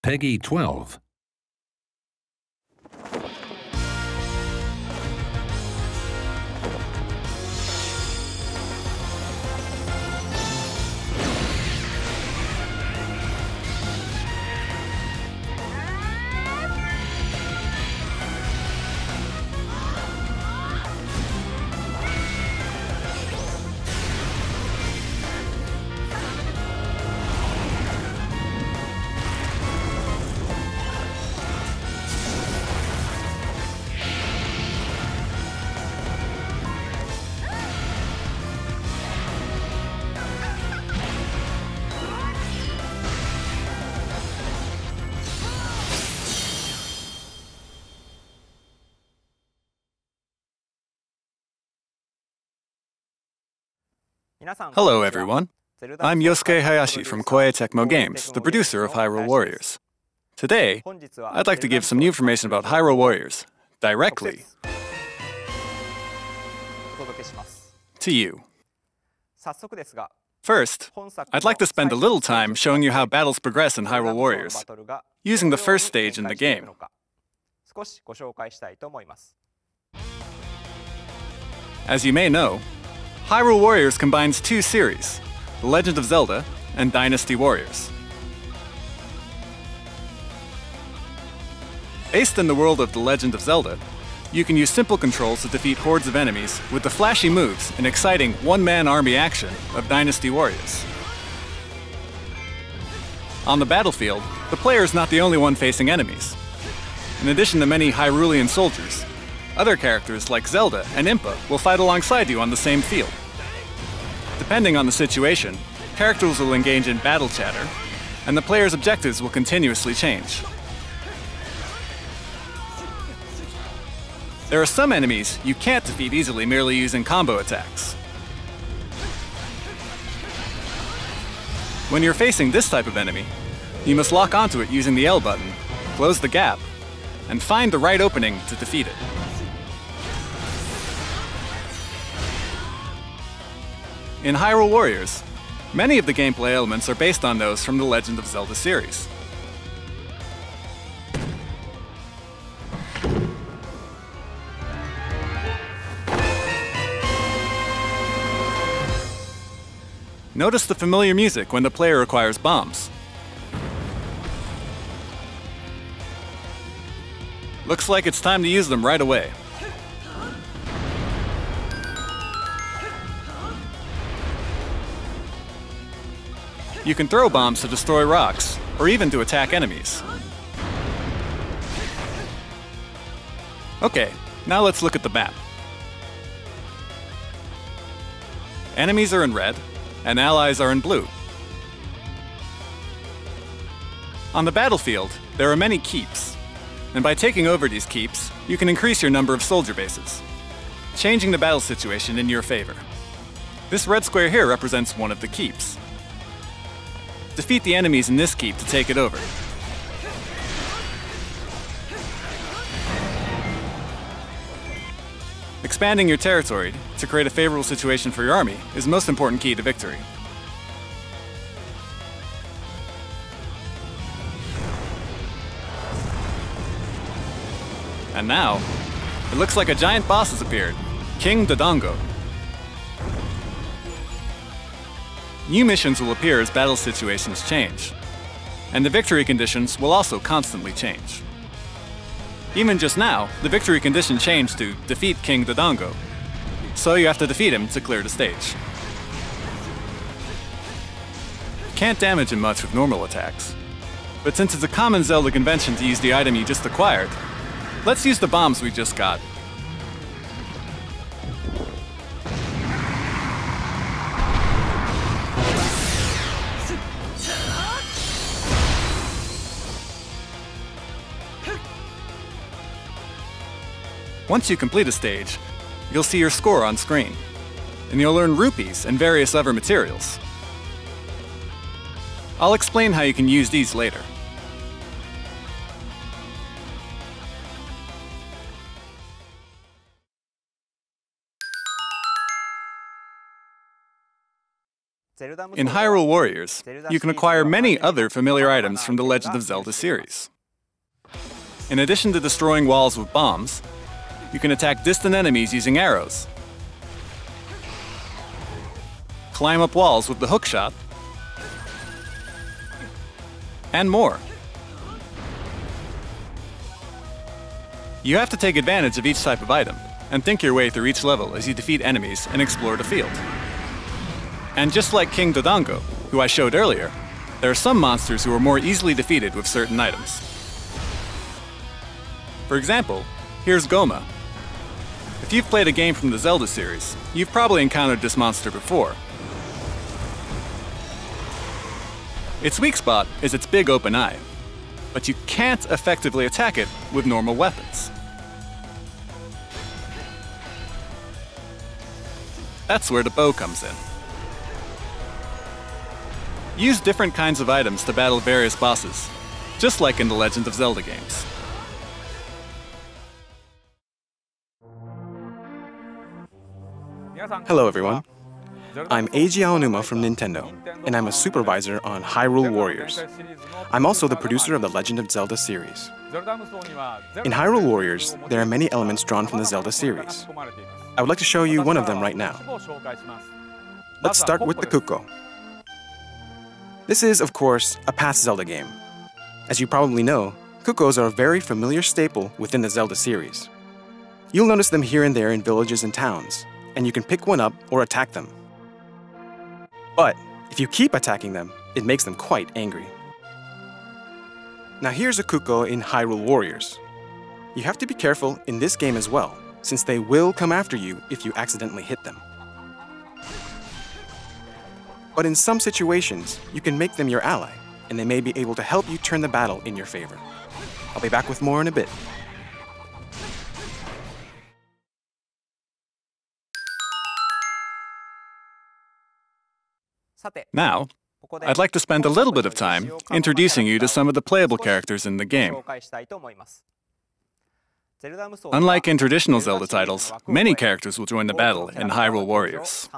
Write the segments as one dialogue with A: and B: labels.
A: Peggy 12.
B: Hello everyone, I'm Yosuke Hayashi from Koei Tecmo Games, the producer of Hyrule Warriors. Today, I'd like to give some new information about Hyrule Warriors, directly to you. First, I'd like to spend a little time showing you how battles progress in Hyrule Warriors, using the first stage in the game. As you may know, Hyrule Warriors combines two series, The Legend of Zelda and Dynasty Warriors. Based in the world of The Legend of Zelda, you can use simple controls to defeat hordes of enemies with the flashy moves and exciting one-man army action of Dynasty Warriors. On the battlefield, the player is not the only one facing enemies. In addition to many Hyrulean soldiers, other characters like Zelda and Impa will fight alongside you on the same field. Depending on the situation, characters will engage in battle chatter, and the player's objectives will continuously change. There are some enemies you can't defeat easily merely using combo attacks. When you're facing this type of enemy, you must lock onto it using the L button, close the gap, and find the right opening to defeat it. In Hyrule Warriors, many of the gameplay elements are based on those from the Legend of Zelda series. Notice the familiar music when the player acquires bombs. Looks like it's time to use them right away. You can throw bombs to destroy rocks, or even to attack enemies. Okay, now let's look at the map. Enemies are in red, and allies are in blue. On the battlefield, there are many keeps, and by taking over these keeps, you can increase your number of soldier bases, changing the battle situation in your favor. This red square here represents one of the keeps. Defeat the enemies in this keep to take it over. Expanding your territory to create a favorable situation for your army is the most important key to victory. And now, it looks like a giant boss has appeared, King Dodongo. New missions will appear as battle situations change, and the victory conditions will also constantly change. Even just now, the victory condition changed to defeat King Dodongo, so you have to defeat him to clear the stage. Can't damage him much with normal attacks, but since it's a common Zelda convention to use the item you just acquired, let's use the bombs we just got. Once you complete a stage, you'll see your score on screen, and you'll earn rupees and various other materials. I'll explain how you can use these later. In Hyrule Warriors, you can acquire many other familiar items from the Legend of Zelda series. In addition to destroying walls with bombs, you can attack distant enemies using arrows, climb up walls with the hookshot, and more. You have to take advantage of each type of item, and think your way through each level as you defeat enemies and explore the field. And just like King Dodongo, who I showed earlier, there are some monsters who are more easily defeated with certain items. For example, here's Goma. If you've played a game from the Zelda series, you've probably encountered this monster before. Its weak spot is its big open eye, but you can't effectively attack it with normal weapons. That's where the bow comes in. Use different kinds of items to battle various bosses, just like in the Legend of Zelda games.
A: Hello everyone, I'm Eiji Aonuma from Nintendo, and I'm a supervisor on Hyrule Warriors. I'm also the producer of the Legend of Zelda series. In Hyrule Warriors, there are many elements drawn from the Zelda series. I would like to show you one of them right now. Let's start with the Kuko. This is, of course, a past Zelda game. As you probably know, Kukos are a very familiar staple within the Zelda series. You'll notice them here and there in villages and towns, and you can pick one up or attack them. But if you keep attacking them, it makes them quite angry. Now here's a Kuko in Hyrule Warriors. You have to be careful in this game as well, since they will come after you if you accidentally hit them. But in some situations, you can make them your ally, and they may be able to help you turn the battle in your favor. I'll be back with more in a bit.
B: Now, I'd like to spend a little bit of time introducing you to some of the playable characters in the game. Unlike in traditional Zelda titles, many characters will join the battle in Hyrule Warriors.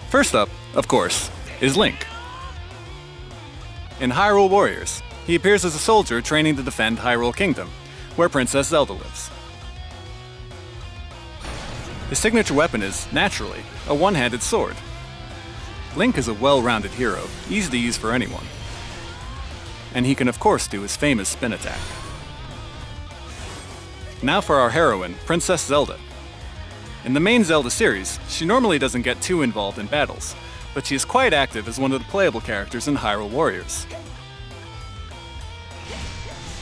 B: First up, of course, is Link. In Hyrule Warriors, he appears as a soldier training to defend Hyrule Kingdom, where Princess Zelda lives. His signature weapon is, naturally, a one-handed sword. Link is a well-rounded hero, easy to use for anyone. And he can of course do his famous spin attack. Now for our heroine, Princess Zelda. In the main Zelda series, she normally doesn't get too involved in battles, but she is quite active as one of the playable characters in Hyrule Warriors.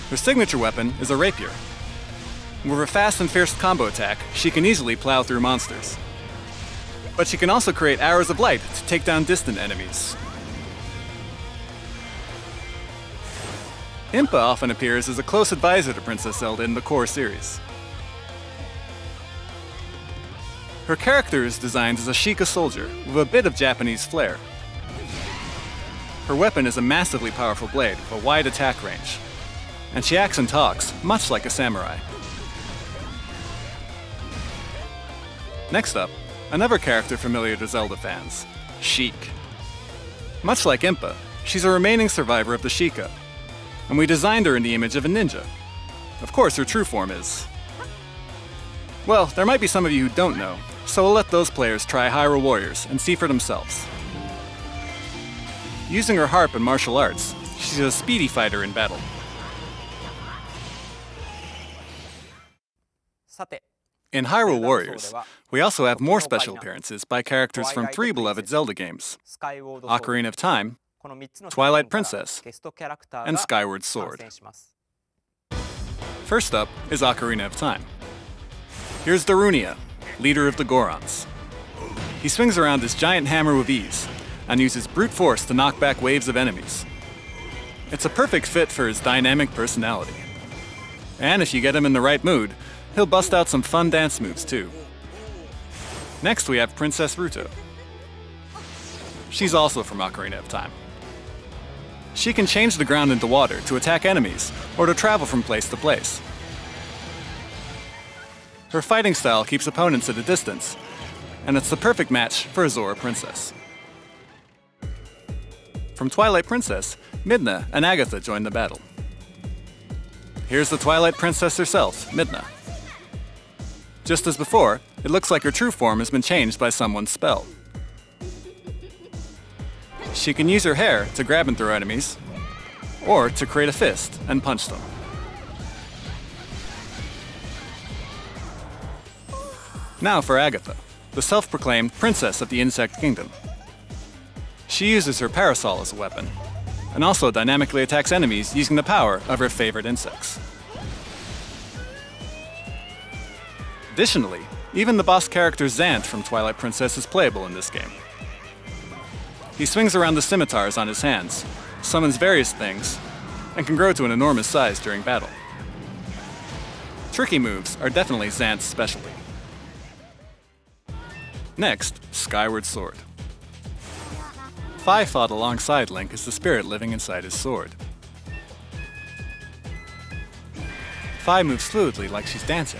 B: Her signature weapon is a rapier. With her fast and fierce combo attack, she can easily plow through monsters. But she can also create arrows of light to take down distant enemies. Impa often appears as a close advisor to Princess Zelda in the core series. Her character is designed as a Sheikah soldier with a bit of Japanese flair. Her weapon is a massively powerful blade with a wide attack range, and she acts and talks much like a samurai. Next up, another character familiar to Zelda fans, Sheik. Much like Impa, she's a remaining survivor of the Sheikah, and we designed her in the image of a ninja. Of course, her true form is... Well, there might be some of you who don't know, so we'll let those players try Hyrule Warriors and see for themselves. Using her harp and martial arts, she's a speedy fighter in battle. In Hyrule Warriors, we also have more special appearances by characters from 3 beloved Zelda games: Ocarina of Time, Twilight Princess, and Skyward Sword. First up is Ocarina of Time. Here's Darunia, leader of the Gorons. He swings around this giant hammer with ease, and uses brute force to knock back waves of enemies. It's a perfect fit for his dynamic personality. And if you get him in the right mood, he'll bust out some fun dance moves too. Next we have Princess Ruto. She's also from Ocarina of Time. She can change the ground into water to attack enemies, or to travel from place to place. Her fighting style keeps opponents at a distance, and it's the perfect match for a Zora princess. From Twilight Princess, Midna and Agatha join the battle. Here's the Twilight Princess herself, Midna. Just as before, it looks like her true form has been changed by someone's spell. She can use her hair to grab and throw enemies, or to create a fist and punch them. Now for Agatha, the self-proclaimed princess of the Insect Kingdom. She uses her parasol as a weapon, and also dynamically attacks enemies using the power of her favorite insects. Additionally, even the boss character Xanth from Twilight Princess is playable in this game. He swings around the scimitars on his hands, summons various things, and can grow to an enormous size during battle. Tricky moves are definitely Xanth's specialty. Next, Skyward Sword. Fi fought alongside Link as the spirit living inside his sword. Fi moves fluidly like she's dancing,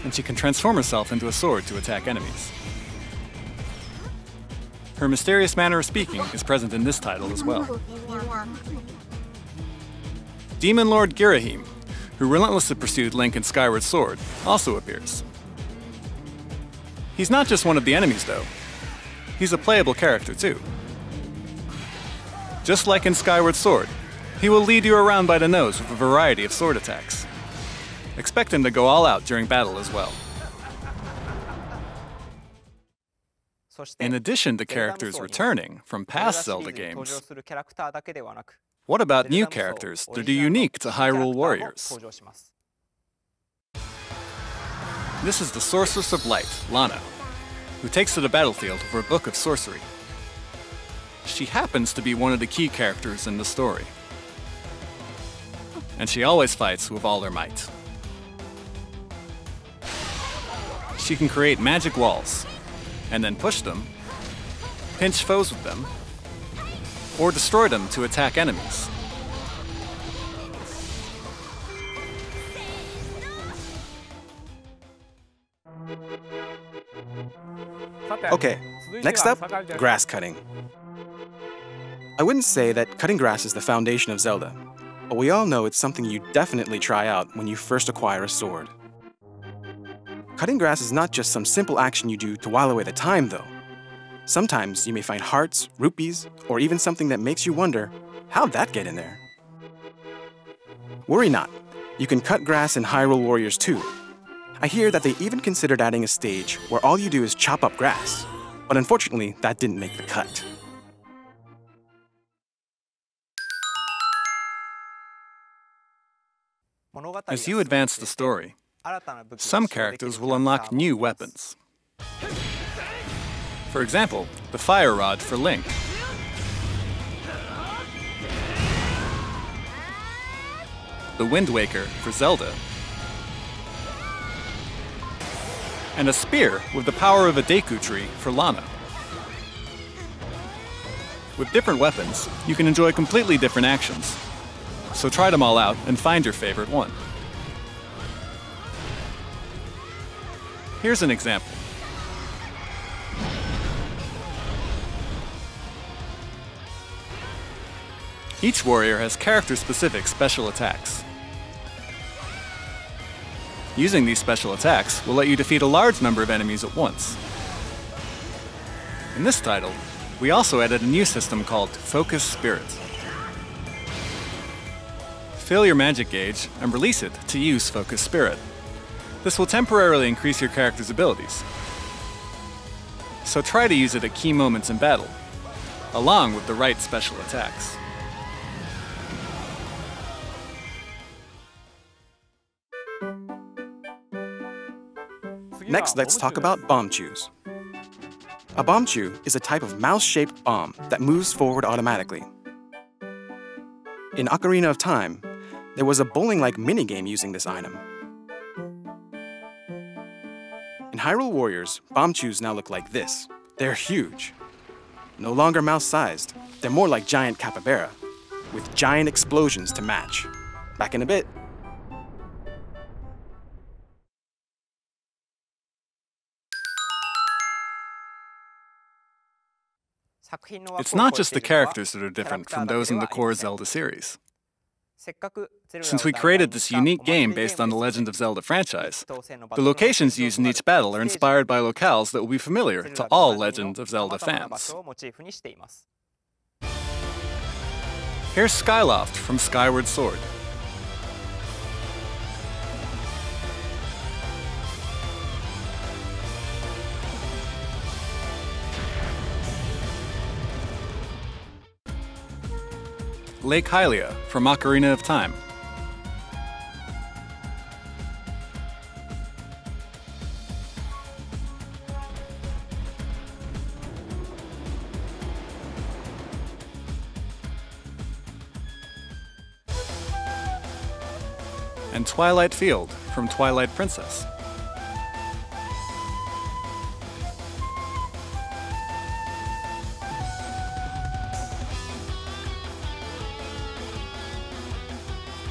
B: and she can transform herself into a sword to attack enemies. Her mysterious manner of speaking is present in this title as well. Demon Lord Girahim, who relentlessly pursued Link in Skyward Sword, also appears. He's not just one of the enemies though, he's a playable character too. Just like in Skyward Sword, he will lead you around by the nose with a variety of sword attacks. Expect him to go all out during battle as well. In addition to characters returning from past Zelda games, what about new characters that are unique to Hyrule Warriors? This is the Sorceress of Light, Lana, who takes to the battlefield for a book of sorcery. She happens to be one of the key characters in the story, and she always fights with all her might. She can create magic walls, and then push them, pinch foes with them, or destroy them to attack enemies.
A: Okay, next up, grass cutting. I wouldn't say that cutting grass is the foundation of Zelda, but we all know it's something you definitely try out when you first acquire a sword. Cutting grass is not just some simple action you do to while away the time, though. Sometimes you may find hearts, rupees, or even something that makes you wonder, how'd that get in there? Worry not, you can cut grass in Hyrule Warriors too. I hear that they even considered adding a stage where all you do is chop up grass, but unfortunately that didn't make the cut.
B: As you advance the story, some characters will unlock new weapons. For example, the Fire Rod for Link. The Wind Waker for Zelda. And a spear with the power of a Deku Tree for Lana. With different weapons, you can enjoy completely different actions. So try them all out and find your favorite one. Here's an example. Each warrior has character-specific special attacks. Using these special attacks will let you defeat a large number of enemies at once. In this title, we also added a new system called Focus Spirit. Fill your magic gauge and release it to use Focus Spirit. This will temporarily increase your character's abilities. So try to use it at key moments in battle, along with the right special attacks.
A: Next, let's talk about bomb chews. A bomb chew is a type of mouse-shaped bomb that moves forward automatically. In Ocarina of Time, there was a bowling-like minigame using this item. In Hyrule Warriors, bomb chews now look like this. They're huge. No longer mouse-sized, they're more like giant capybara, with giant explosions to match. Back in a bit.
B: It's not just the characters that are different from those in the core Zelda series. Since we created this unique game based on the Legend of Zelda franchise, the locations used in each battle are inspired by locales that will be familiar to all Legend of Zelda fans. Here's Skyloft from Skyward Sword. Lake Hylia from Ocarina of Time. And Twilight Field from Twilight Princess.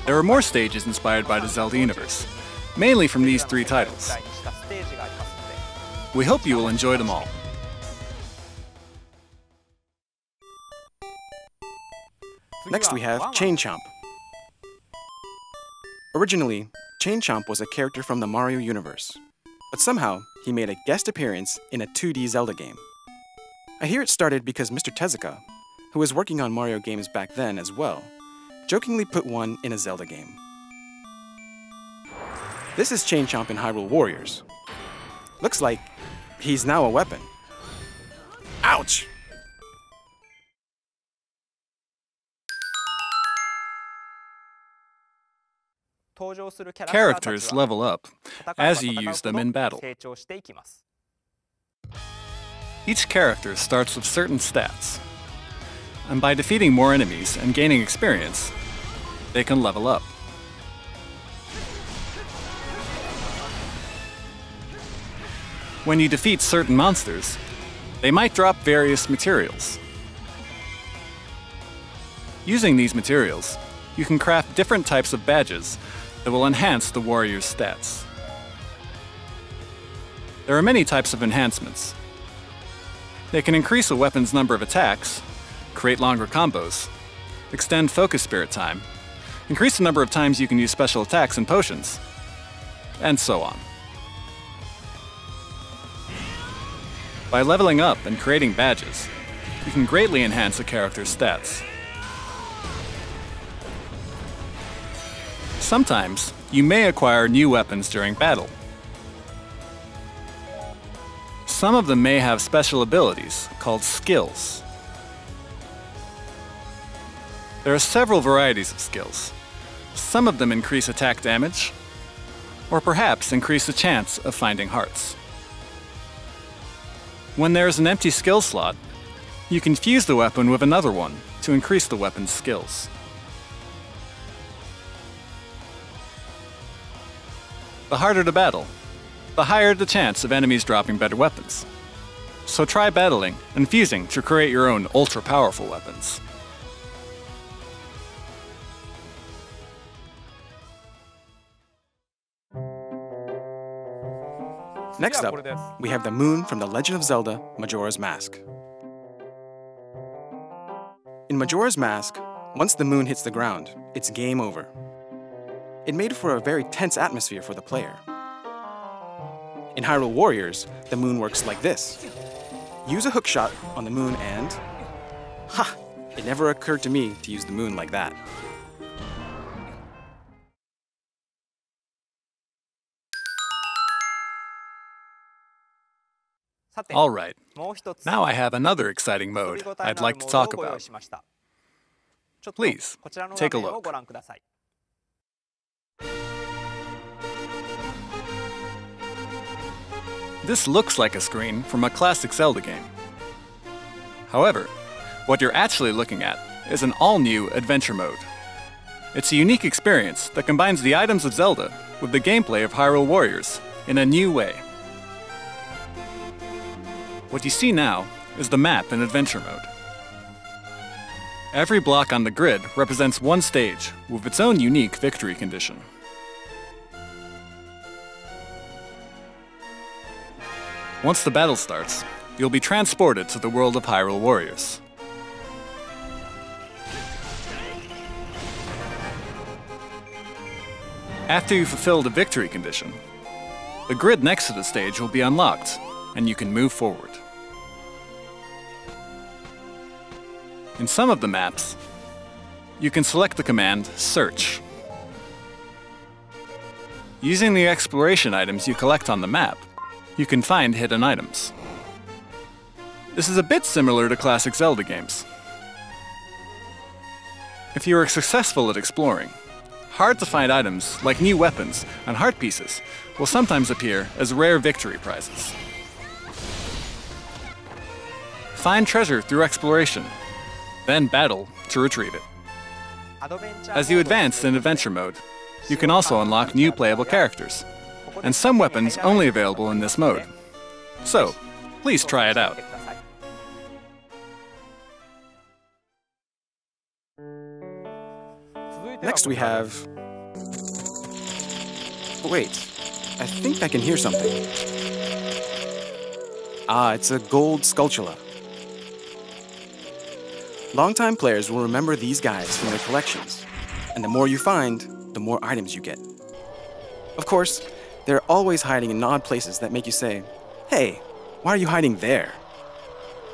B: There are more stages inspired by the Zelda universe, mainly from these 3 titles. We hope you will enjoy them all.
A: Next we have Chain Chomp. Originally, Chain Chomp was a character from the Mario universe, but somehow he made a guest appearance in a 2D Zelda game. I hear it started because Mr. Tezuka, who was working on Mario games back then as well, jokingly put one in a Zelda game. This is Chain Chomp in Hyrule Warriors. Looks like he's now a weapon. Ouch!
B: Characters level up as you use them in battle. Each character starts with certain stats, and by defeating more enemies and gaining experience, they can level up. When you defeat certain monsters, they might drop various materials. Using these materials, you can craft different types of badges that will enhance the warrior's stats. There are many types of enhancements. They can increase a weapon's number of attacks, create longer combos, extend focus spirit time, increase the number of times you can use special attacks and potions, and so on. By leveling up and creating badges, you can greatly enhance a character's stats. Sometimes, you may acquire new weapons during battle. Some of them may have special abilities called skills. There are several varieties of skills. Some of them increase attack damage, or perhaps increase the chance of finding hearts. When there is an empty skill slot, you can fuse the weapon with another one to increase the weapon's skills. The harder the battle, the higher the chance of enemies dropping better weapons. So try battling and fusing to create your own ultra-powerful weapons.
A: Next up, we have the moon from The Legend of Zelda: Majora's Mask. In Majora's Mask, once the moon hits the ground, it's game over. It made for a very tense atmosphere for the player. In Hyrule Warriors, the moon works like this. Use a hookshot on the moon and... Ha! It never occurred to me to use the moon like that.
B: Alright, now I have another exciting mode I'd like to talk about. Please, take a look. This looks like a screen from a classic Zelda game. However, what you're actually looking at is an all-new adventure mode. It's a unique experience that combines the items of Zelda with the gameplay of Hyrule Warriors in a new way. What you see now is the map in adventure mode. Every block on the grid represents one stage with its own unique victory condition. Once the battle starts, you'll be transported to the world of Hyrule Warriors. After you fulfill the victory condition, the grid next to the stage will be unlocked, and you can move forward. In some of the maps, you can select the command Search. Using the exploration items you collect on the map, you can find hidden items. This is a bit similar to classic Zelda games. If you are successful at exploring, hard-to-find items, like new weapons and heart pieces, will sometimes appear as rare victory prizes. Find treasure through exploration, then battle to retrieve it. As you advance in Adventure Mode, you can also unlock new playable characters, and some weapons only available in this mode. So, please try it out.
A: Next we have... Wait, I think I can hear something. Ah, it's a gold Skulltula. Longtime players will remember these guys from their collections, and the more you find, the more items you get. Of course, they're always hiding in odd places that make you say, "Hey, why are you hiding there?"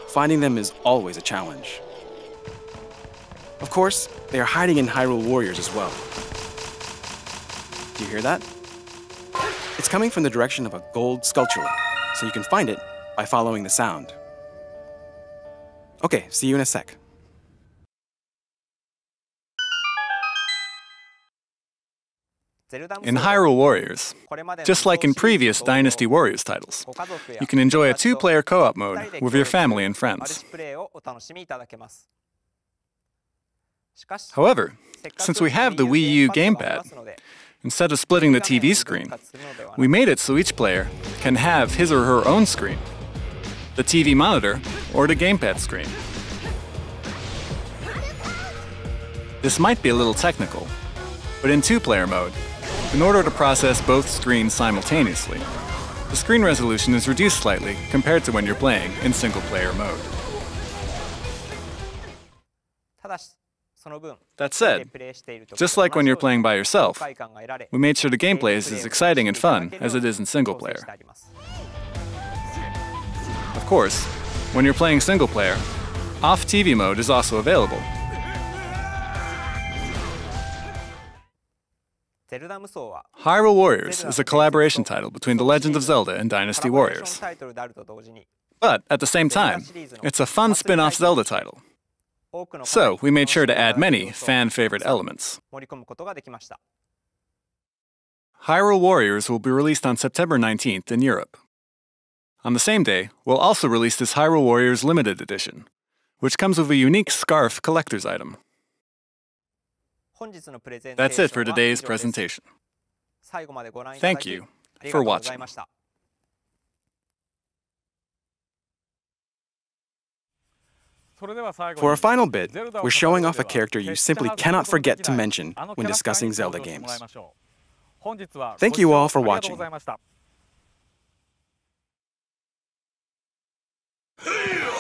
A: Finding them is always a challenge. Of course, they are hiding in Hyrule Warriors as well. Do you hear that? It's coming from the direction of a gold Skulltula, so you can find it by following the sound. Okay, see you in a sec.
B: In Hyrule Warriors, just like in previous Dynasty Warriors titles, you can enjoy a two-player co-op mode with your family and friends. However, since we have the Wii U gamepad, instead of splitting the TV screen, we made it so each player can have his or her own screen, the TV monitor or the gamepad screen. This might be a little technical, but in two-player mode, in order to process both screens simultaneously, the screen resolution is reduced slightly compared to when you're playing in single-player mode. That said, just like when you're playing by yourself, we made sure the gameplay is as exciting and fun as it is in single-player. Of course, when you're playing single-player, off-TV mode is also available. Hyrule Warriors is a collaboration title between The Legend of Zelda and Dynasty Warriors. But at the same time, it's a fun spin-off Zelda title. So we made sure to add many fan-favorite elements. Hyrule Warriors will be released on September 19th in Europe. On the same day, we'll also release this Hyrule Warriors Limited Edition, which comes with a unique scarf collector's item. That's it for today's presentation. Thank you for watching.
A: For our final bit, we're showing off a character you simply cannot forget to mention when discussing Zelda games. Thank you all for watching.
C: Hey!